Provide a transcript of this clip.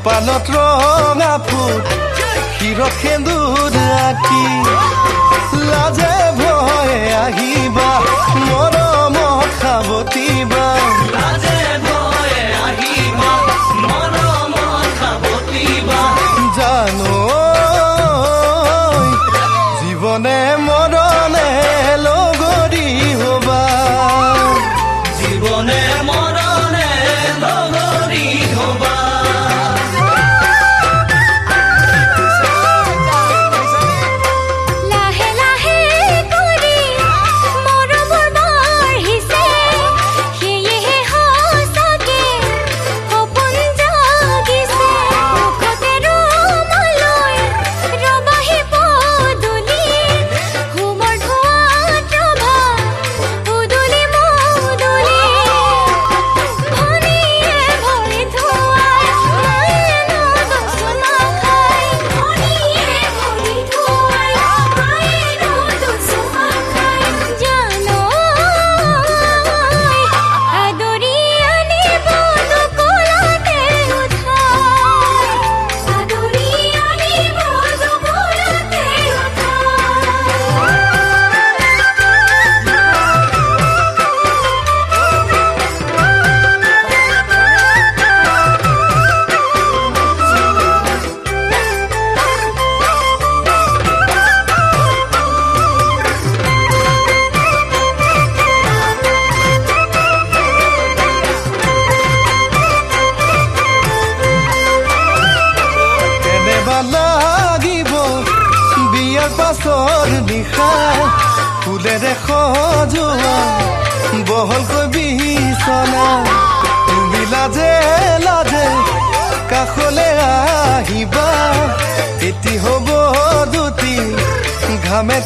কপালত ৰঙা ফুট শিৰত সেন্দুৰ আঁকি লাজে ভয়ে আহিবা মৰমত সাৱটিবা জানো জীৱনে মৰণে লগৰী হবা জীবনে মৰণে লগৰী হবা লাহে লাহে কৰি মৰমৰ বাঢ়িছে সেয়েহে সঁচাকে সপোন জাগিছে মুখতে ৰুমালৈ ৰবাহি পদূলি হোমৰ ধোঁৱাত ৰভা উদুলি মদুলি ভনীয়ে ভৰি ধোৱাই মায়ে নদচুমা খাই ভনীয়ে ভৰি ধোৱাই মায়ে নদচুমা খাই জানো আদৰি আনিব দুকুলতে উঠাই আদৰি আনিব দুকুলতে কেনেবা লাগিব বিয়াৰ পাছৰ নিশা ফুলেৰে সজোৱা বহলকৈ বিচনা তুমি লাজে লাজে কাষলে আহিবা এটি হ'ব দুটি ঘামে